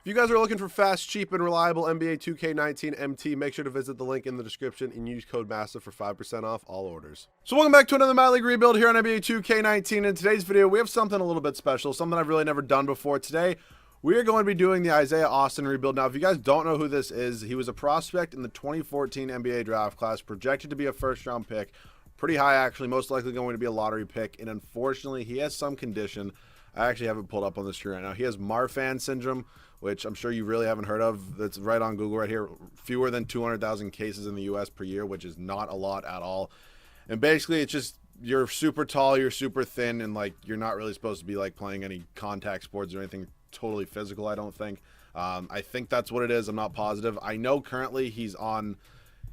If you guys are looking for fast, cheap, and reliable NBA 2K19 MT, make sure to visit the link in the description and use code MASSIVE for 5% off all orders. So welcome back to another My League rebuild here on NBA 2K19. In today's video, we have something a little bit special, something I've really never done before. Today, we are going to be doing the Isaiah Austin rebuild. Now, if you guys don't know who this is, he was a prospect in the 2014 NBA draft class, projected to be a first-round pick. Pretty high, actually, most likely going to be a lottery pick. And unfortunately, he has some condition. I actually have it pulled up on the screen right now. He has Marfan syndrome, which I'm sure you really haven't heard of. That's right on Google right here. Fewer than 200,000 cases in the U.S. per year, which is not a lot at all. And basically, it's just you're super tall, you're super thin, and like you're not really supposed to be like playing any contact sports or anything totally physical, I don't think. I think that's what it is. I'm not positive. I know currently he's in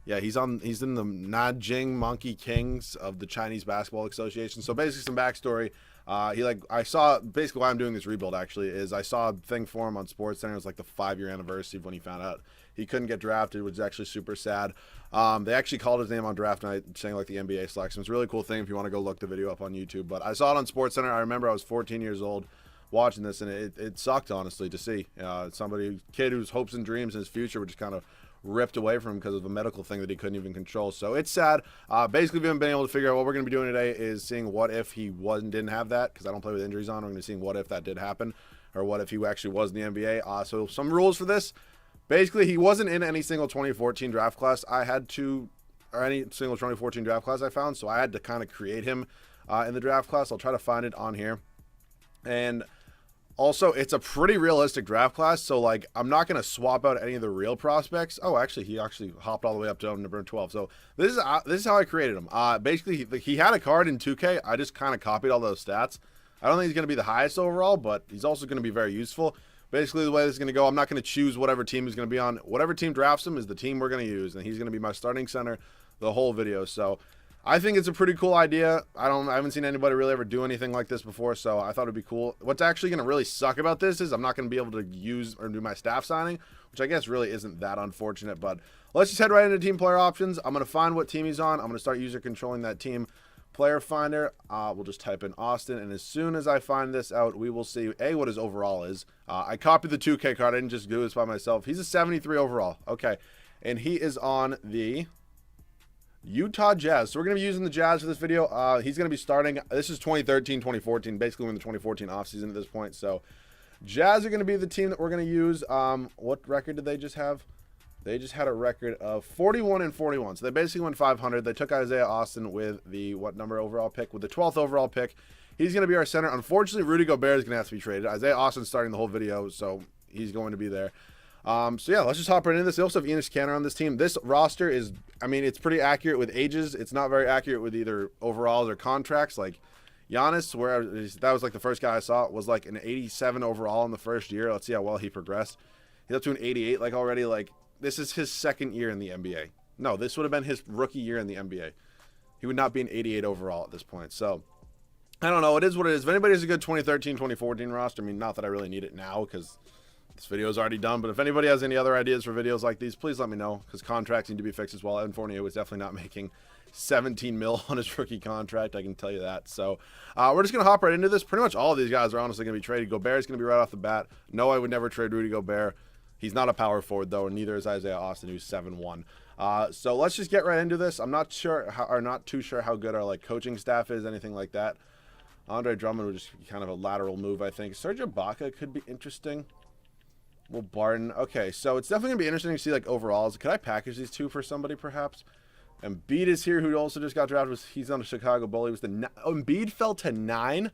the Nanjing Monkey Kings of the Chinese Basketball Association. So basically some backstory. I saw basically why I'm doing this rebuild actually is I saw a thing for him on SportsCenter. It was like the 5-year anniversary of when he found out he couldn't get drafted, which is actually super sad. They actually called his name on draft night saying like the NBA selection. It's a really cool thing if you want to go look the video up on YouTube. But I saw it on SportsCenter. I remember I was 14 years old watching this, and it sucked honestly to see kid whose hopes and dreams in his future were just kind of ripped away from him because of a medical thing that he couldn't even control. So it's sad. Basically, we haven't been able to figure out what we're going to be doing today is seeing what if he didn't have that, because I don't play with injuries on. We're going to see what if that did happen, or what if he actually was in the NBA. So some rules for this. Basically, he wasn't in any single 2014 draft class. Any single 2014 draft class I found, so I had to kind of create him in the draft class. I'll try to find it on here. And also, it's a pretty realistic draft class, so like I'm not going to swap out any of the real prospects. Oh, actually, he actually hopped all the way up to number 12. So this is how I created him. Basically, he had a card in 2K. I just kind of copied all those stats. I don't think he's going to be the highest overall, but he's also going to be very useful. Basically, the way this is going to go, I'm not going to choose whatever team he's going to be on. Whatever team drafts him is the team we're going to use, and he's going to be my starting center the whole video. So I think it's a pretty cool idea. I haven't seen anybody really ever do anything like this before, so I thought it'd be cool. What's actually going to really suck about this is I'm not going to be able to use or do my staff signing, which I guess really isn't that unfortunate. But let's just head right into team player options. I'm going to find what team he's on. I'm going to start user controlling that team. Player finder, we'll just type in Austin, and as soon as I find this out, we will see what his overall is. I copied the 2K card. I didn't just do this by myself. He's a 73 overall. Okay, and he is on the Utah Jazz. So we're going to be using the Jazz for this video. He's going to be starting. This is 2013, 2014, basically in the 2014 offseason at this point. So Jazz are going to be the team that we're going to use. What record did they just have? They just had a record of 41-41. So they basically went 500. They took Isaiah Austin with the what number overall pick? With the 12th overall pick. He's going to be our center. Unfortunately, Rudy Gobert is going to have to be traded. Isaiah Austin's starting the whole video, so he's going to be there. So yeah, let's just hop right into this. They also have Enes Kanter on this team. This roster is, it's pretty accurate with ages. It's not very accurate with either overalls or contracts. Like Giannis, where that was like the first guy I saw, was like an 87 overall in the first year. Let's see how well he progressed. He's up to an 88 like already. Like this is his second year in the NBA. No, this would have been his rookie year in the NBA. He would not be an 88 overall at this point. So I don't know. It is what it is. If anybody has a good 2013, 2014 roster, not that I really need it now because this video is already done, but if anybody has any other ideas for videos like these, please let me know, because contracts need to be fixed as well. Evan Fournier was definitely not making 17 mil on his rookie contract, I can tell you that. So we're just going to hop right into this. Pretty much all of these guys are honestly going to be traded. Gobert is going to be right off the bat. No, I would never trade Rudy Gobert. He's not a power forward, though, and neither is Isaiah Austin, who's 7'1". So let's just get right into this. I'm not too sure how good our coaching staff is, anything like that. Andre Drummond would just be kind of a lateral move, I think. Serge Ibaka could be interesting. Well, Barton. Okay, so it's definitely going to be interesting to see, overalls. Could I package these two for somebody, perhaps? Embiid is here, who also just got drafted. He's on the Chicago Bulls. He was Embiid fell to 9.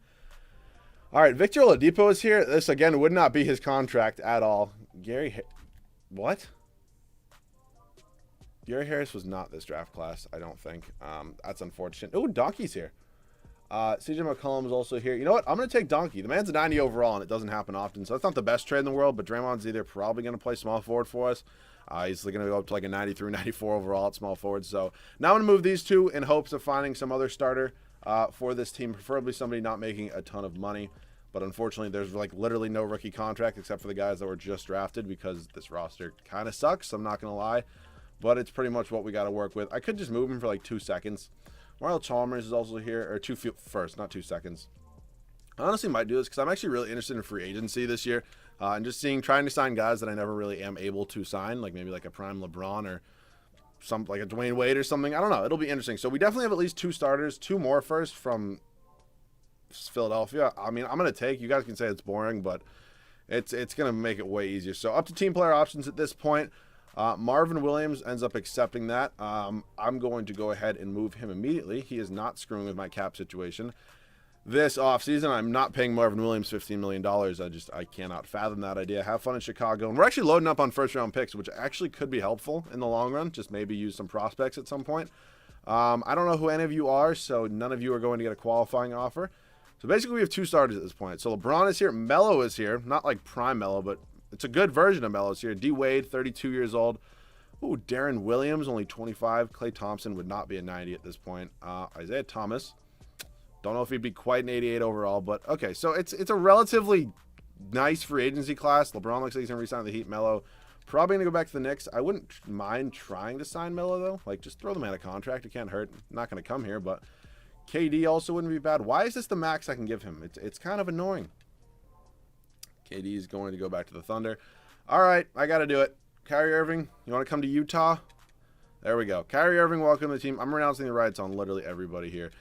All right, Victor Oladipo is here. This, again, would not be his contract at all. What? Gary Harris was not this draft class, I don't think. That's unfortunate. Oh, Donkey's here. CJ McCollum is also here. You know what? I'm going to take Donkey. The man's a 90 overall, and it doesn't happen often. So that's not the best trade in the world, but Draymond's either probably going to play small forward for us. He's going to go up to a 93, 94 overall at small forward. So now I'm going to move these two in hopes of finding some other starter for this team, preferably somebody not making a ton of money. But unfortunately, there's literally no rookie contract except for the guys that were just drafted because this roster kind of sucks. I'm not going to lie. But it's pretty much what we got to work with. I could just move him for 2 seconds. Mario Chalmers is also here, or first, not 2 seconds. I honestly might do this because I'm actually really interested in free agency this year. And just trying to sign guys that I never really am able to sign, like maybe like a prime LeBron or something like a Dwayne Wade or something. I don't know. It'll be interesting. So we definitely have at least 2 starters, 2 more first from Philadelphia. I mean, I'm going to take, you guys can say it's boring, but it's going to make it way easier. So up to team player options at this point. Marvin Williams ends up accepting that. I'm going to go ahead and move him immediately. He is not screwing with my cap situation. This offseason, I'm not paying Marvin Williams $15 million. I cannot fathom that idea. Have fun in Chicago. And we're actually loading up on first-round picks, which actually could be helpful in the long run. Just maybe use some prospects at some point. I don't know who any of you are, so none of you are going to get a qualifying offer. So basically, we have 2 starters at this point. So LeBron is here. Melo is here. Not like prime Melo, but it's a good version of Melo's here. D. Wade, 32 years old. Ooh, Darren Williams, only 25. Klay Thompson would not be a 90 at this point. Isaiah Thomas. Don't know if he'd be quite an 88 overall, but okay. So it's a relatively nice free agency class. LeBron looks like he's going to re-sign the Heat. Melo probably going to go back to the Knicks. I wouldn't mind trying to sign Melo, though. Like, just throw the man a contract. It can't hurt. Not going to come here, but KD also wouldn't be bad. Why is this the max I can give him? It's kind of annoying. KD is going to go back to the Thunder. All right, I got to do it. Kyrie Irving, you want to come to Utah? There we go. Kyrie Irving, welcome to the team. I'm renouncing the rights on literally everybody here.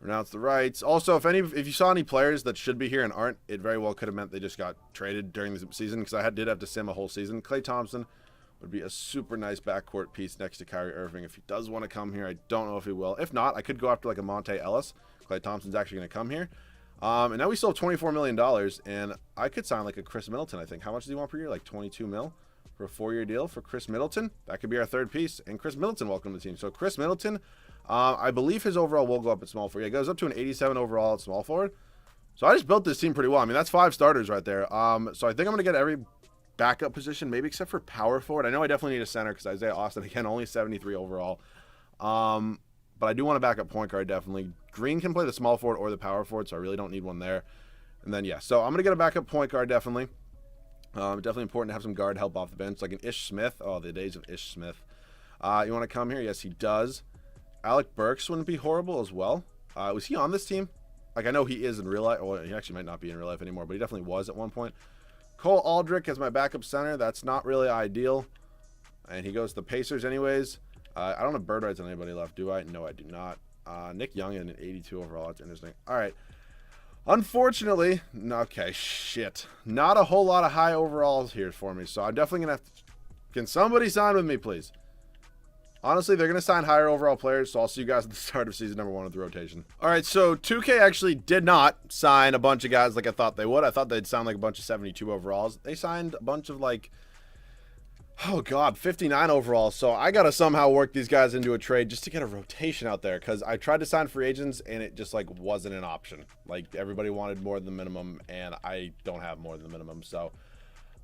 Renounce the rights. Also, if you saw any players that should be here and aren't, it very well could have meant they just got traded during the season, because I did have to sim a whole season. Klay Thompson would be a super nice backcourt piece next to Kyrie Irving if he does want to come here. I don't know if he will. If not, I could go after like a Monte Ellis. Klay Thompson's actually going to come here. And now we still have $24 million, and I could sign like a Chris Middleton, I think. How much does he want per year? Like 22 mil for a 4-year deal for Chris Middleton. That could be our 3rd piece. And Chris Middleton, welcome to the team. So Chris Middleton, I believe his overall will go up at small forward. Yeah, it goes up to an 87 overall at small forward. So I just built this team pretty well. I mean, that's 5 starters right there. So I think I'm going to get every backup position, maybe except for power forward. I know I definitely need a center because Isaiah Austin, again, only 73 overall. But I do want a backup point guard, definitely. Green can play the small forward or the power forward, so I really don't need one there. And then, yeah, so I'm going to get a backup point guard, definitely. Definitely important to have some guard help off the bench, like an Ish Smith. Oh, the days of Ish Smith. You want to come here? Yes, he does. Alec Burks wouldn't be horrible as well. Was he on this team? Like, I know he is in real life. Well, he actually might not be in real life anymore, but he definitely was at one point. Cole Aldrich as my backup center. That's not really ideal. And he goes to the Pacers anyways. I don't have bird rights on anybody left, do I? No, I do not. Nick Young in an 82 overall. That's interesting. All right. Unfortunately, okay, shit. Not a whole lot of high overalls here for me, so I'm definitely going to have to... Can somebody sign with me, please? Honestly, they're going to sign higher overall players, so I'll see you guys at the start of season number 1 of the rotation. All right, so 2K actually did not sign a bunch of guys like I thought they would. I thought they'd sound like a bunch of 72 overalls. They signed a bunch of, like, oh, God, 59 overalls. So I got to somehow work these guys into a trade just to get a rotation out there, because I tried to sign free agents, and it just, like, wasn't an option. Like, everybody wanted more than the minimum, and I don't have more than the minimum, so...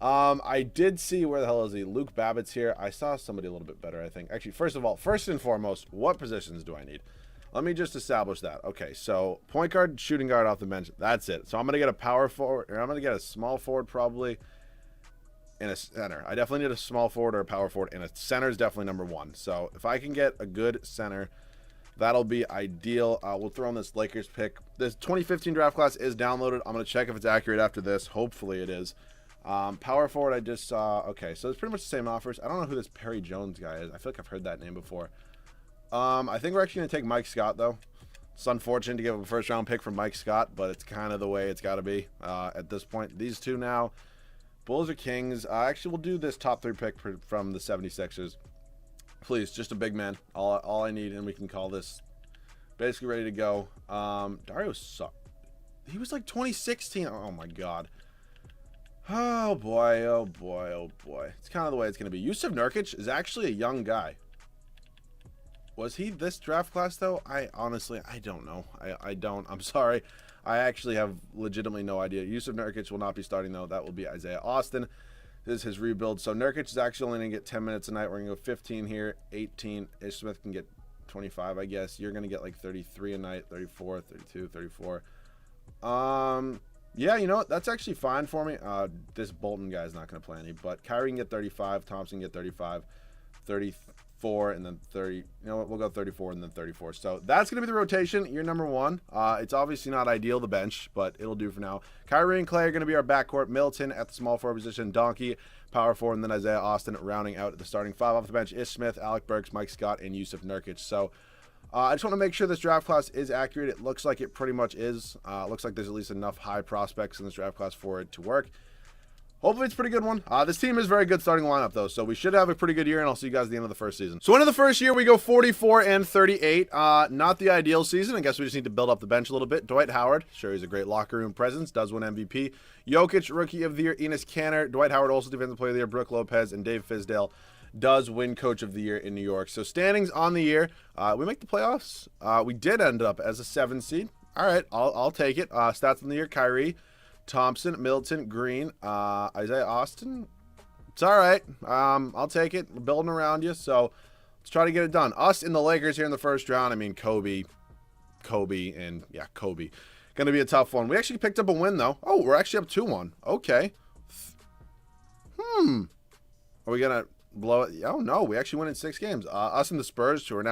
I did see, where the hell is he? Luke Babbitt's here. I saw somebody a little bit better, I think. Actually, first of all, first and foremost, what positions do I need? Let me just establish that. Okay, so point guard, shooting guard off the bench. That's it. So I'm going to get a power forward, or I'm going to get a small forward probably, and a center. I definitely need a small forward or a power forward, and a center is definitely number 1. So if I can get a good center, that'll be ideal. We'll throw in this Lakers pick. This 2015 draft class is downloaded. I'm going to check if it's accurate after this. Hopefully it is. Power forward, I just saw. Okay, so it's pretty much the same offers. I don't know who this Perry Jones guy is. I feel like I've heard that name before. I think we're actually going to take Mike Scott, though. It's unfortunate to give a first-round pick from Mike Scott, but it's kind of the way it's got to be at this point. These two now, Bulls or Kings. Actually, we'll do this top 3 pick from the 76ers. Please, just a big man. All I need, and we can call this basically ready to go. Dario sucked. He was like 2016. Oh, my God. Oh, boy, oh, boy, oh, boy. It's kind of the way it's going to be. Yusuf Nurkic is actually a young guy. Was he this draft class, though? I honestly don't know. I don't. I'm sorry. I actually have legitimately no idea. Yusuf Nurkic will not be starting, though. That will be Isaiah Austin. This is his rebuild. So Nurkic is actually only going to get 10 minutes a night. We're going to go 15 here, 18. Ish Smith can get 25, I guess. You're going to get like 33 a night, 34, 32, 34. Yeah, you know what? That's actually fine for me. This Bolton guy is not going to play any, but Kyrie can get 35, Thompson can get 35, 33 34, and then 30. You know what? We'll go 34 and then 34. So that's going to be the rotation, year number 1. It's obviously not ideal, the bench, but it'll do for now. Kyrie and Clay are going to be our backcourt. Middleton at the small forward position. Donkey, power forward, and then Isaiah Austin rounding out the starting 5 off the bench. Ish Smith, Alec Burks, Mike Scott, and Yusuf Nurkic. So I just want to make sure this draft class is accurate. It looks like it pretty much is. It looks like there's at least enough high prospects in this draft class for it to work. Hopefully it's a pretty good one. This team is very good starting lineup, though, so we should have a pretty good year, and I'll see you guys at the end of the first season. So into the first year, we go 44 and 38. Not the ideal season. I guess we just need to build up the bench a little bit. Dwight Howard, sure, he's a great locker room presence, does win MVP. Jokic, Rookie of the Year. Enes Kanter. Dwight Howard, also Defensive Player of the Year. Brooke Lopez, and Dave Fizdale does win Coach of the Year in New York. So standings on the year, we make the playoffs. We did end up as a 7 seed. All right, I'll take it. Stats on the year, Kyrie, Thompson, Middleton, Green, Isaiah Austin. It's all right. I'll take it. We're building around you, so let's try to get it done. Us in the Lakers here in the first round. I mean, Kobe, and yeah, Kobe. Going to be a tough one. We actually picked up a win, though. Oh, we're actually up 2-1. Okay. Are we going to blow it? Oh, no. We actually win in 6 games. Us and the Spurs, who are an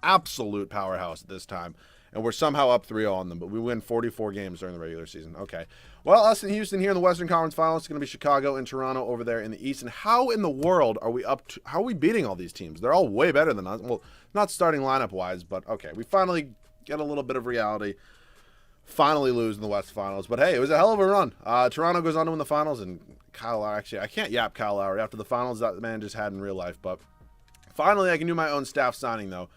absolute powerhouse at this time. And we're somehow up 3-0 on them, but we win 44 games during the regular season. Okay. Well, us and Houston here in the Western Conference Finals. It's going to be Chicago and Toronto over there in the East. And how in the world are we how are we beating all these teams? They're all way better than us. Well, not starting lineup-wise, but okay. We finally get a little bit of reality. Finally lose in the West Finals. But hey, it was a hell of a run. Toronto goes on to win the Finals, and Kyle Lowry, actually, I can't yap Kyle Lowry after the Finals that the man just had in real life. But finally, I can do my own staff signing, though.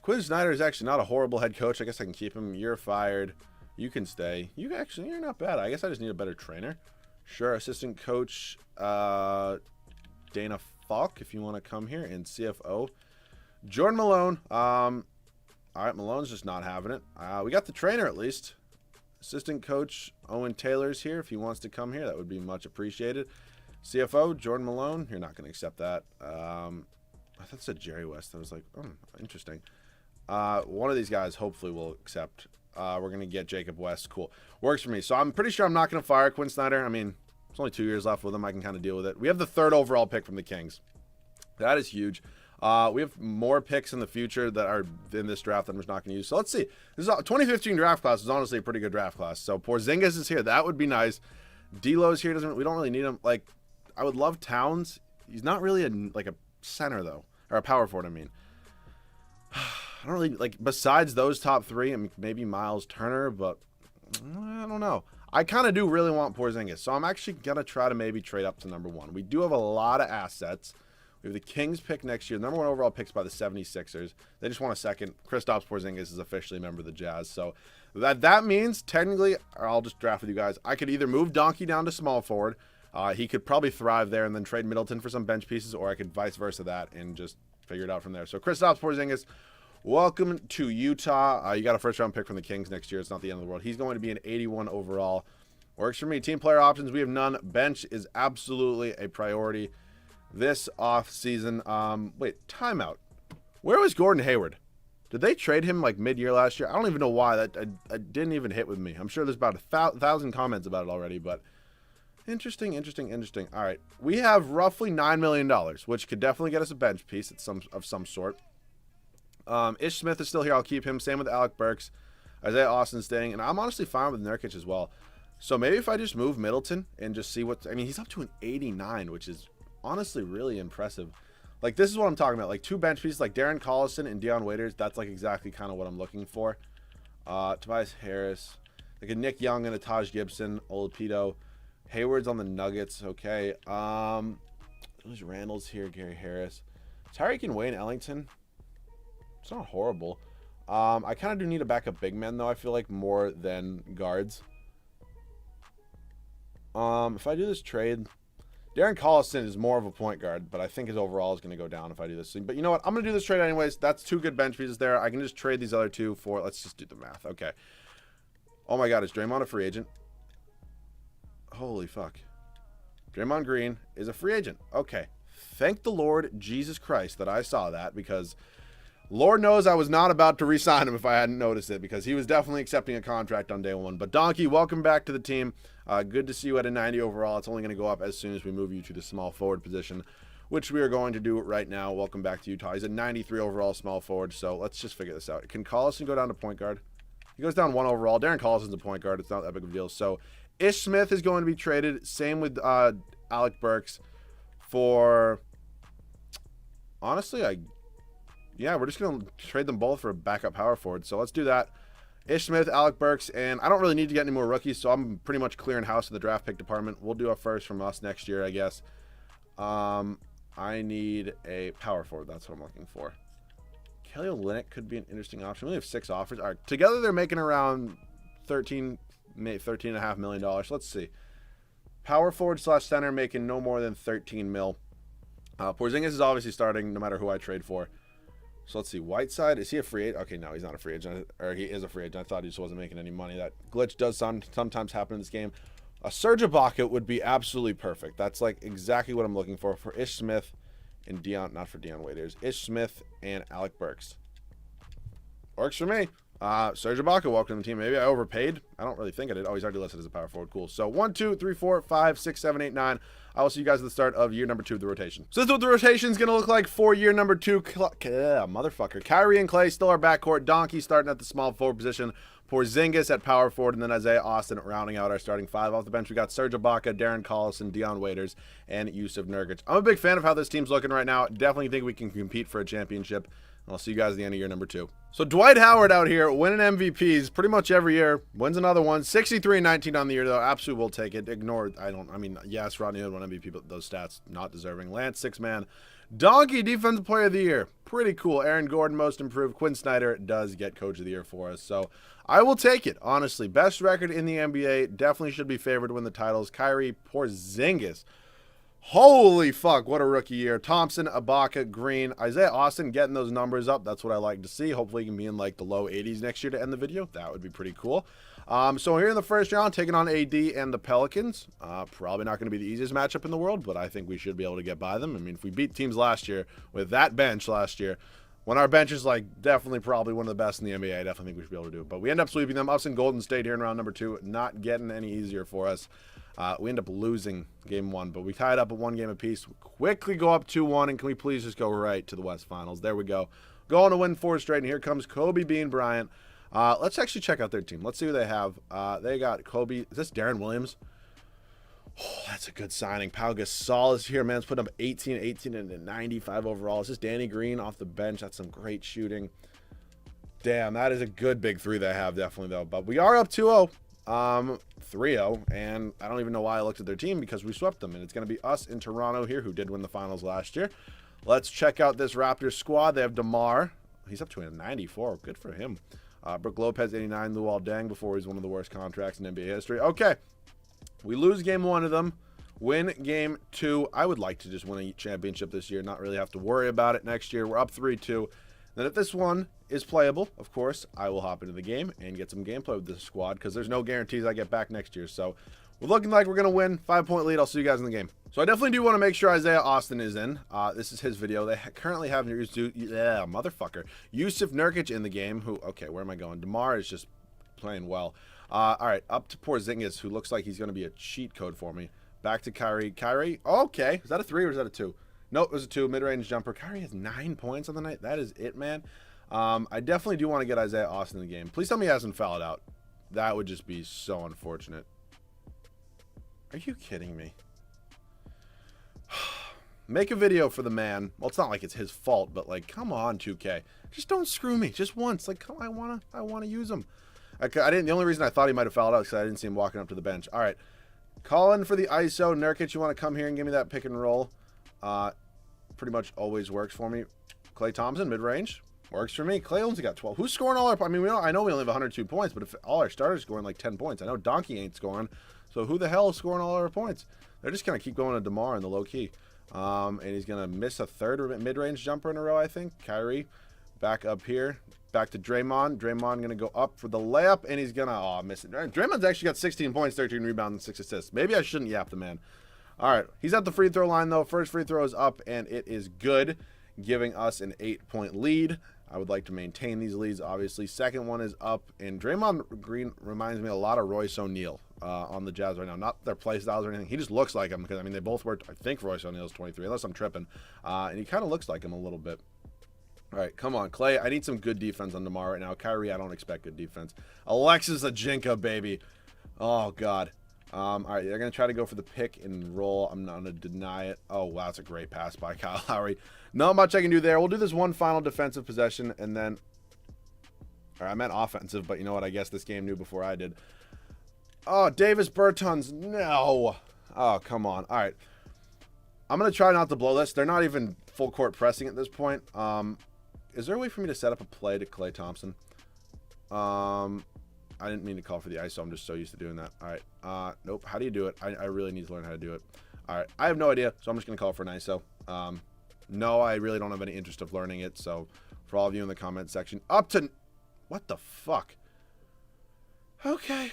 Quinn Snyder is actually not a horrible head coach. I guess I can keep him. You're fired. You can stay. You're not bad. I guess I just need a better trainer. Sure. Assistant coach Dana Falk, if you want to come here, and CFO Jordan Malone. All right, Malone's just not having it. We got the trainer at least. Assistant coach Owen Taylor's here. If he wants to come here, that would be much appreciated. CFO Jordan Malone. You're not going to accept that. I thought it said Jerry West. I was like, oh, interesting. One of these guys hopefully will accept. We're going to get Jacob West. Cool. Works for me. So I'm pretty sure I'm not going to fire Quinn Snyder. I mean, there's only 2 years left with him. I can kind of deal with it. We have the 3rd overall pick from the Kings. That is huge. We have more picks in the future that are in this draft that I'm just not going to use. So let's see. This is 2015 draft class is honestly a pretty good draft class. So Porzingis is here. That would be nice. D'Lo's here. We don't really need him. Like, I would love Towns. He's not really a center, though. Or a power forward, I mean. I don't really, besides those top 3, and maybe Miles Turner, but I don't know. I kind of do really want Porzingis, so I'm actually going to try to maybe trade up to number 1. We do have a lot of assets. We have the Kings pick next year. Number 1 overall picks by the 76ers. They just want a second. Kristaps Porzingis is officially a member of the Jazz, so that means, technically, I'll just draft with you guys, I could either move Donkey down to small forward. He could probably thrive there and then trade Middleton for some bench pieces, or I could vice versa that and just figure it out from there. So Kristaps Porzingis, welcome to Utah. You got a first-round pick from the Kings next year. It's not the end of the world. He's going to be an 81 overall. Works for me. Team player options, we have none. Bench is absolutely a priority this off-season. Wait, timeout. Where was Gordon Hayward? Did they trade him mid-year last year? I don't even know why. That didn't even hit with me. I'm sure there's about 1,000 comments about it already, but interesting. All right. We have roughly $9 million, which could definitely get us a bench piece of some sort. Ish Smith is still here. I'll keep him. Same with Alec Burks. Isaiah Austin staying. And I'm honestly fine with Nurkic as well. So maybe if I just move Middleton and just see what... I mean, he's up to an 89, which is honestly really impressive. This is what I'm talking about. 2 bench pieces like Darren Collison and Deion Waiters. That's exactly kind of what I'm looking for. Tobias Harris. A Nick Young and a Taj Gibson. Oladipo. Hayward's on the Nuggets. Okay. There's Randall's here. Gary Harris. Tyreek and Wayne Ellington. It's not horrible. I kind of do need a backup big man, though, I feel like, more than guards. If I do this trade, Darren Collison is more of a point guard, but I think his overall is going to go down if I do this. But you know what? I'm going to do this trade anyways. That's 2 good bench pieces there. I can just trade these other 2 for, let's just do the math. Okay. Oh my God, is Draymond a free agent? Holy fuck. Draymond Green is a free agent. Okay. Thank the Lord Jesus Christ that I saw that, because Lord knows I was not about to re-sign him if I hadn't noticed it, because he was definitely accepting a contract on day 1. But Donkey, welcome back to the team. Good to see you at a 90 overall. It's only going to go up as soon as we move you to the small forward position. which we are going to do right now. Welcome back to Utah. He's a 93 overall small forward, so let's just figure this out. Can Collison go down to point guard? He goes down 1 overall. Darren Collison's a point guard. It's not that big of a deal. So Ish Smith is going to be traded. Same with Alec Burks for... Honestly, yeah, we're just going to trade them both for a backup power forward. So let's do that. Ish Smith, Alec Burks, and I don't really need to get any more rookies, so I'm pretty much clearing house in the draft pick department. We'll do a first from us next year, I guess. I need a power forward. That's what I'm looking for. Kelly Olynyk could be an interesting option. We only have 6 offers. All right, together they're making around $13.5 million. Let's see. Power forward / center making no more than 13 mil. Porzingis is obviously starting no matter who I trade for. So let's see. Whiteside, is he a free agent? Okay, no, he's not a free agent. Or he is a free agent. I thought he just wasn't making any money. That glitch does sometimes happen in this game. A Serge Ibaka would be absolutely perfect. That's like exactly what I'm looking for Ish Smith and Dion, not for Dion Waiters. Ish Smith and Alec Burks. Works for me. Serge Ibaka, welcome to the team. Maybe I overpaid. I don't really think I did. Oh, he's already listed as a power forward. Cool. So 1, 2, 3, 4, 5, 6, 7, 8, 9. I will see you guys at the start of year number 2 of the rotation. So this is what the rotation is going to look like for year number 2. Motherfucker. Kyrie and Klay still our backcourt. Donkey starting at the small forward position. Porzingis at power forward, and then Isaiah Austin rounding out our starting 5. Off the bench, we got Serge Ibaka, Darren Collison, Dion Waiters, and Yusuf Nurkic. I'm a big fan of how this team's looking right now. Definitely think we can compete for a championship. I'll see you guys at the end of year number 2. So Dwight Howard out here winning MVPs pretty much every year. Wins another one. 63-19 on the year, though. Absolutely will take it. Yes, Rodney Hood won MVP, but those stats not deserving. Lance, 6-man. Donkey, Defensive Player of the Year. Pretty cool. Aaron Gordon, Most Improved. Quinn Snyder does get Coach of the Year for us. So I will take it, honestly. Best record in the NBA. Definitely should be favored to win the titles. Kyrie, Porzingis. Holy fuck, what a rookie year. Thompson, Ibaka, Green, Isaiah Austin getting those numbers up. That's what I like to see. Hopefully he can be in like the low 80s next year to end the video. That would be pretty cool. So here in the first round, taking on AD and the Pelicans. Probably not going to be the easiest matchup in the world, but I think we should be able to get by them. I mean, if we beat teams last year with that bench last year, when our bench is like definitely probably one of the best in the NBA, I definitely think we should be able to do it. But we end up sweeping them. Us in Golden State here in round number 2, not getting any easier for us. We end up losing game 1, but we tied up at 1 game apiece. Quickly go up 2-1, and can we please just go right to the West Finals? There we go. Going to win 4 straight, and here comes Kobe Bean Bryant. Let's actually check out their team. Let's see who they have. They got Kobe. Is this Darren Williams? Oh, that's a good signing. Pau Gasol is here, man. It's putting up 18, and 95 overall. It's just Danny Green off the bench. That's some great shooting. Damn, that is a good big 3 they have, definitely, though. But we are up 2-0. 3-0, and I don't even know why I looked at their team because we swept them, and it's going to be us in Toronto here, who did win the finals last year. Let's check out this Raptors squad. They have DeMar. He's up to a 94. Good for him. Brook Lopez, 89. Luol Deng before he's one of the worst contracts in NBA history. Okay, we lose game 1 of them. Win game 2. I would like to just win a championship this year, not really have to worry about it next year. We're up 3-2. Then if this one is playable, of course, I will hop into the game and get some gameplay with this squad because there's no guarantees I get back next year. So we're looking like we're going to win. 5-point lead. I'll see you guys in the game. So I definitely do want to make sure Isaiah Austin is in. This is his video. They currently have Yusuf Nurkic in the game. Okay, where am I going? DeMar is just playing well. All right, up to Porzingis, who looks like he's going to be a cheat code for me. Back to Kyrie. Kyrie, okay. Is that a 3 or is that a 2? Nope, it was a 2. Mid-range jumper. Kyrie has 9 points on the night. That is it, man. I definitely do want to get Isaiah Austin in the game. Please tell me he hasn't fouled out. That would just be so unfortunate. Are you kidding me? Make a video for the man. Well, it's not like it's his fault, but like, come on, 2K. Just don't screw me. Just once. Like, come, I wanna use him. The only reason I thought he might have fouled out because I didn't see him walking up to the bench. All right. Colin for the ISO. Nurkic, you want to come here and give me that pick and roll? Pretty much always works for me. Klay Thompson, mid-range. Works for me. Klay only got 12. Who's scoring all our... I mean, I know we only have 102 points, but if all our starters scoring like 10 points. I know Donkey ain't scoring. So who the hell is scoring all our points? They're just going to keep going to DeMar in the low key. And he's going to miss a 3rd mid-range jumper in a row, I think. Kyrie back up here. Back to Draymond. Draymond going to go up for the layup, and he's going to miss it. Draymond's actually got 16 points, 13 rebounds, and 6 assists. Maybe I shouldn't yap the man. All right, he's at the free throw line, though. First free throw is up, and it is good, giving us an 8-point lead. I would like to maintain these leads, obviously. Second one is up, and Draymond Green reminds me a lot of Royce O'Neal. on the Jazz right now. Not their play styles or anything. He just looks like him because, I mean, they both were, I think, Royce O'Neal's 23, unless I'm tripping. And he kind of looks like him a little bit. All right, come on, Clay. I need some good defense on DeMar right now. Kyrie, I don't expect good defense. Alexis Ajinka, baby. Oh, God. All right, they're going to try to go for the pick and roll. I'm not going to deny it. Oh, wow, that's a great pass by Kyle Lowry. Not much I can do there. We'll do this one final defensive possession, and then... All right, I meant offensive, but you know what? I guess this game knew before I did. Oh, Davis Bertans. No. Oh, come on. All right. I'm going to try not to blow this. They're not even full court pressing at this point. Is there a way for me to set up a play to Klay Thompson? I didn't mean to call for the ISO. I'm just so used to doing that. All right. Nope. How do you do it? I really need to learn how to do it. All right. I have no idea, so I'm just going to call for an ISO. No, I really don't have any interest of learning it. So for all of you in the comment section, up to... What the fuck? Okay.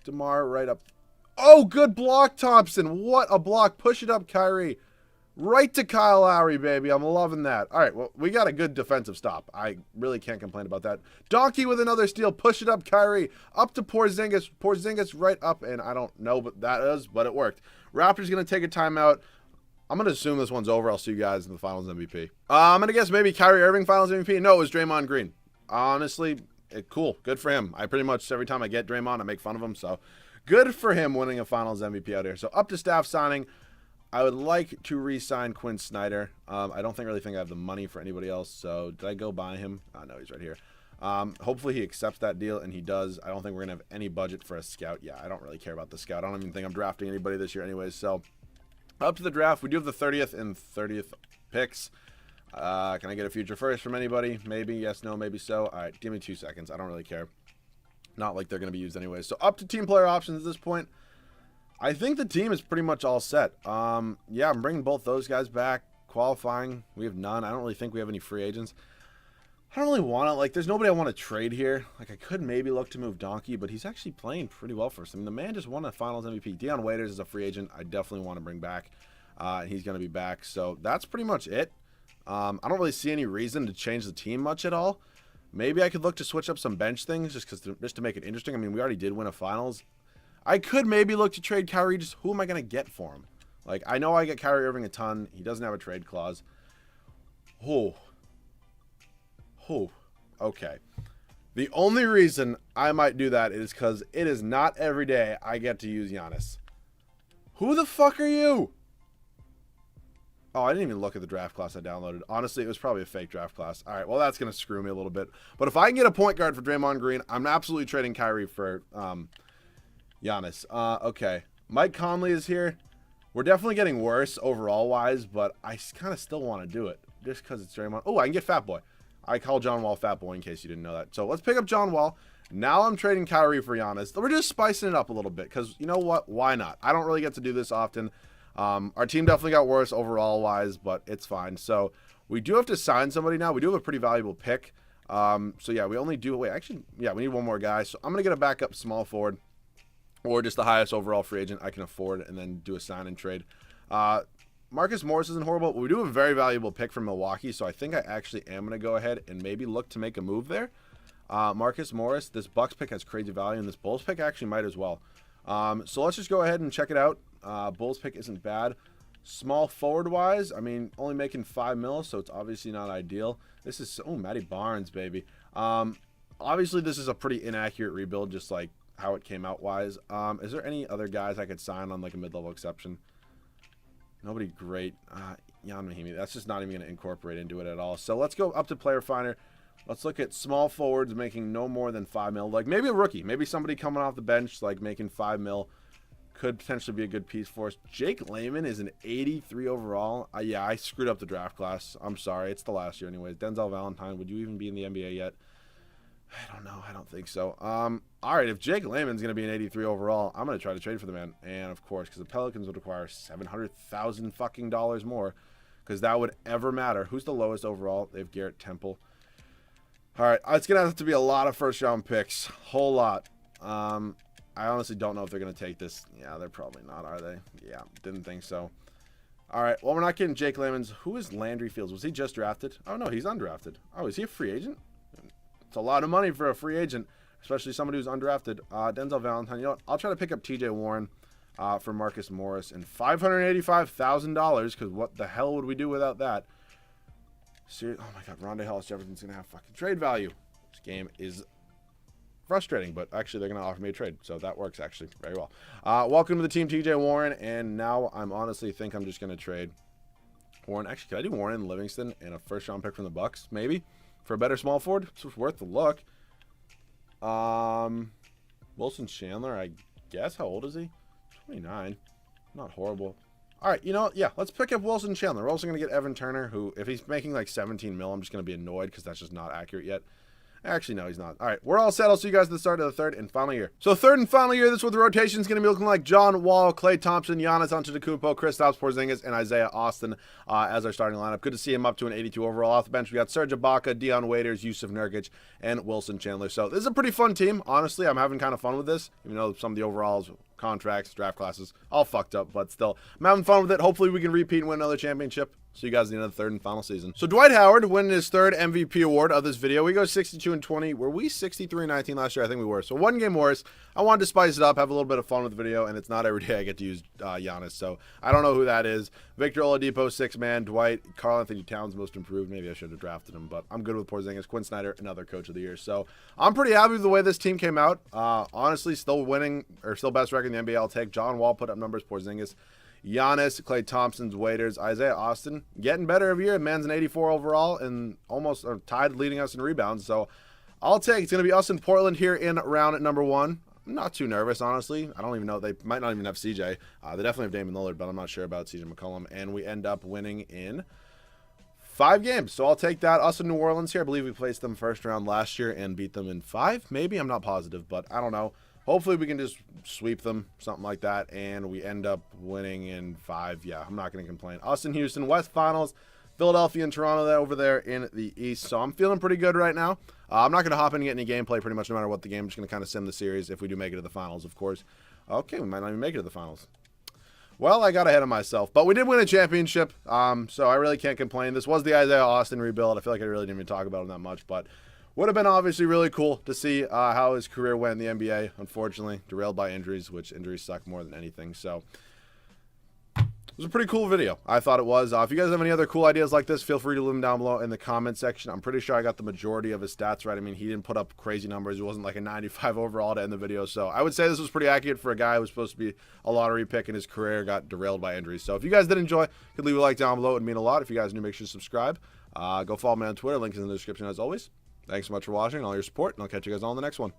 DeMar right up. Oh, good block, Thompson. What a block. Push it up, Kyrie. Right to Kyle Lowry, baby. I'm loving that. All right, well, we got a good defensive stop. I really can't complain about that. Donkey with another steal. Push it up, Kyrie. Up to Porzingis. Porzingis right up, and I don't know what that is, but it worked. Raptors going to take a timeout. I'm going to assume this one's over. I'll see you guys in the Finals MVP. I'm going to guess maybe Kyrie Irving Finals MVP. No, it was Draymond Green. Honestly, cool. Good for him. I pretty much, every time I get Draymond, I make fun of him, so good for him winning a Finals MVP out here. So up to staff signing. I would like to re-sign Quinn Snyder. I don't really think I have the money for anybody else. So did I go buy him? Oh, no, he's right here. Hopefully he accepts that deal, and he does. I don't think we're going to have any budget for a scout. Yeah, I don't really care about the scout. I don't even think I'm drafting anybody this year anyways. So up to the draft. We do have the 30th and 30th picks. Can I get a future first from anybody? Maybe. Yes, no, maybe so. All right, give me 2 seconds. I don't really care. Not like they're going to be used anyways. So up to team player options at this point. I think the team is pretty much all set. Yeah, I'm bringing both those guys back. Qualifying, we have none. I don't really think we have any free agents. I don't really want to, like, there's nobody I want to trade here. Like, I could maybe look to move Donkey, but he's actually playing pretty well for us. I mean, the man just won a Finals MVP. Deion Waiters is a free agent I definitely want to bring back. He's going to be back. So that's pretty much it. I don't really see any reason to change the team much at all. Maybe I could look to switch up some bench things just to make it interesting. I mean, we already did win a Finals. I could maybe look to trade Kyrie. Just who am I going to get for him? Like, I know I get Kyrie Irving a ton. He doesn't have a trade clause. Okay. The only reason I might do that is because it is not every day I get to use Giannis. Who the fuck are you? Oh, I didn't even look at the draft class I downloaded. Honestly, it was probably a fake draft class. All right, well, that's going to screw me a little bit. But if I can get a point guard for Draymond Green, I'm absolutely trading Kyrie for Giannis. Okay. Mike Conley is here. We're definitely getting worse overall-wise, but I kind of still want to do it just because it's Draymond. Oh, I can get Fat Boy. I call John Wall Fat Boy in case you didn't know that. So let's pick up John Wall. Now I'm trading Kyrie for Giannis. We're just spicing it up a little bit because, you know what? Why not? I don't really get to do this often. Our team definitely got worse overall-wise, but it's fine. So we do have to sign somebody now. We do have a pretty valuable pick. So, yeah, we only do – wait, actually, yeah, we need one more guy. So I'm going to get a backup small forward. Or just the highest overall free agent I can afford and then do a sign and trade. Marcus Morris isn't horrible, but we do have a very valuable pick from Milwaukee, so I think I actually am going to go ahead and maybe look to make a move there. Marcus Morris, this Bucks pick has crazy value, and this Bulls pick actually might as well. So let's just go ahead and check it out. Bulls pick isn't bad. Small forward-wise, I mean, only making $5 million, so it's obviously not ideal. This is, oh, Matty Barnes, baby. Obviously, this is a pretty inaccurate rebuild, just like how it came out wise. Is there any other guys I could sign on like a mid-level exception? Nobody great. Jan Mahimi. That's just not even going to incorporate into it at all. So let's go up to player finder. Let's look at small forwards making no more than $5 million. Like maybe a rookie. Maybe somebody coming off the bench like making $5 million could potentially be a good piece for us. Jake Layman is an 83 overall. Yeah, I screwed up the draft class. I'm sorry. It's the last year anyways. Denzel Valentine. Would you even be in the NBA yet? I don't know. I don't think so. All right, if Jake Layman's going to be an 83 overall, I'm going to try to trade for the man. And, of course, because the Pelicans would require $700,000 fucking dollars more because that would ever matter. Who's the lowest overall? They have Garrett Temple. All right, it's going to have to be a lot of first-round picks. Whole lot. I honestly don't know if they're going to take this. Yeah, they're probably not, are they? Yeah, didn't think so. All right, well, we're not getting Jake Layman's. Who is Landry Fields? Was he just drafted? Oh, no, he's undrafted. Oh, is he a free agent? It's a lot of money for a free agent. especially somebody who's undrafted. Denzel Valentine. You know what? I'll try to pick up TJ Warren for Marcus Morris and $585,000, because what the hell would we do without that? Oh my God, Rondé Hollis Jefferson's going to have fucking trade value. This game is frustrating, but actually they're going to offer me a trade, so that works actually very well. Welcome to the team, TJ Warren, and now I'm honestly think I'm just going to trade Warren. Actually, could I do Warren and Livingston and a first-round pick from the Bucks, maybe, for a better small forward? It's worth the look. Wilson Chandler, I guess. How old is he? 29. Not horrible. All right, you know what? Yeah, let's pick up Wilson Chandler. We're also going to get Evan Turner, who, if he's making like 17 mil, I'm just going to be annoyed because that's just not accurate yet. Actually, no, he's not. All right, we're all set. I'll see you guys at the start of the third and final year. So third and final year, this is what the rotation is going to be looking like. John Wall, Klay Thompson, Giannis Antetokounmpo, Kristaps Porzingis, and Isaiah Austin as our starting lineup. Good to see him up to an 82 overall. Off the bench, we got Serge Ibaka, Dion Waiters, Yusuf Nurkic, and Wilson Chandler. So this is a pretty fun team. Honestly, I'm having kind of fun with this, even though some of the overalls, contracts, draft classes, all fucked up, but still, I'm having fun with it. Hopefully we can repeat and win another championship. See you guys at the end of the third and final season. So Dwight Howard winning his third MVP award of this video. We go 62-20. Were we 63-19 last year? I think we were. So one game worse. I wanted to spice it up, have a little bit of fun with the video, and it's not every day I get to use Giannis. So I don't know who that is. Victor Oladipo, 6-man. Dwight, Karl Anthony Towns, most improved. Maybe I should have drafted him, but I'm good with Porzingis. Quinn Snyder, another coach of the year. So I'm pretty happy with the way this team came out. Honestly, still winning, or still best record in the NBA. I'll take. John Wall put up numbers. Porzingis, Giannis, Klay Thompson's Waiters, Isaiah Austin, getting better every year. Man's an 84 overall and almost tied leading us in rebounds. So I'll take. It's going to be us in Portland here in round number 1. I'm not too nervous, honestly. I don't even know. They might not even have CJ. They definitely have Damian Lillard, but I'm not sure about CJ McCollum. And we end up winning in 5 games. So I'll take that. Us in New Orleans here. I believe we placed them first round last year and beat them in 5. Maybe. I'm not positive, but I don't know. Hopefully we can just sweep them, something like that, and we end up winning in 5. Yeah, I'm not going to complain. Us in Houston, West Finals, Philadelphia and Toronto over there in the East. So I'm feeling pretty good right now. I'm not going to hop in and get any gameplay pretty much no matter what the game. I'm just going to kind of sim the series if we do make it to the finals, of course. Okay, we might not even make it to the finals. Well, I got ahead of myself, but we did win a championship, so I really can't complain. This was the Isaiah Austin rebuild. I feel like I really didn't even talk about him that much, but would have been obviously really cool to see how his career went in the NBA. Unfortunately, derailed by injuries, which injuries suck more than anything. So it was a pretty cool video. I thought it was. If you guys have any other cool ideas like this, feel free to leave them down below in the comment section. I'm pretty sure I got the majority of his stats right. I mean, he didn't put up crazy numbers. It wasn't like a 95 overall to end the video. So I would say this was pretty accurate for a guy who was supposed to be a lottery pick and his career got derailed by injuries. So if you guys did enjoy, you could leave a like down below. It would mean a lot. If you guys are new, make sure to subscribe. Go follow me on Twitter. Link is in the description as always. Thanks so much for watching and all your support, and I'll catch you guys all in the next one.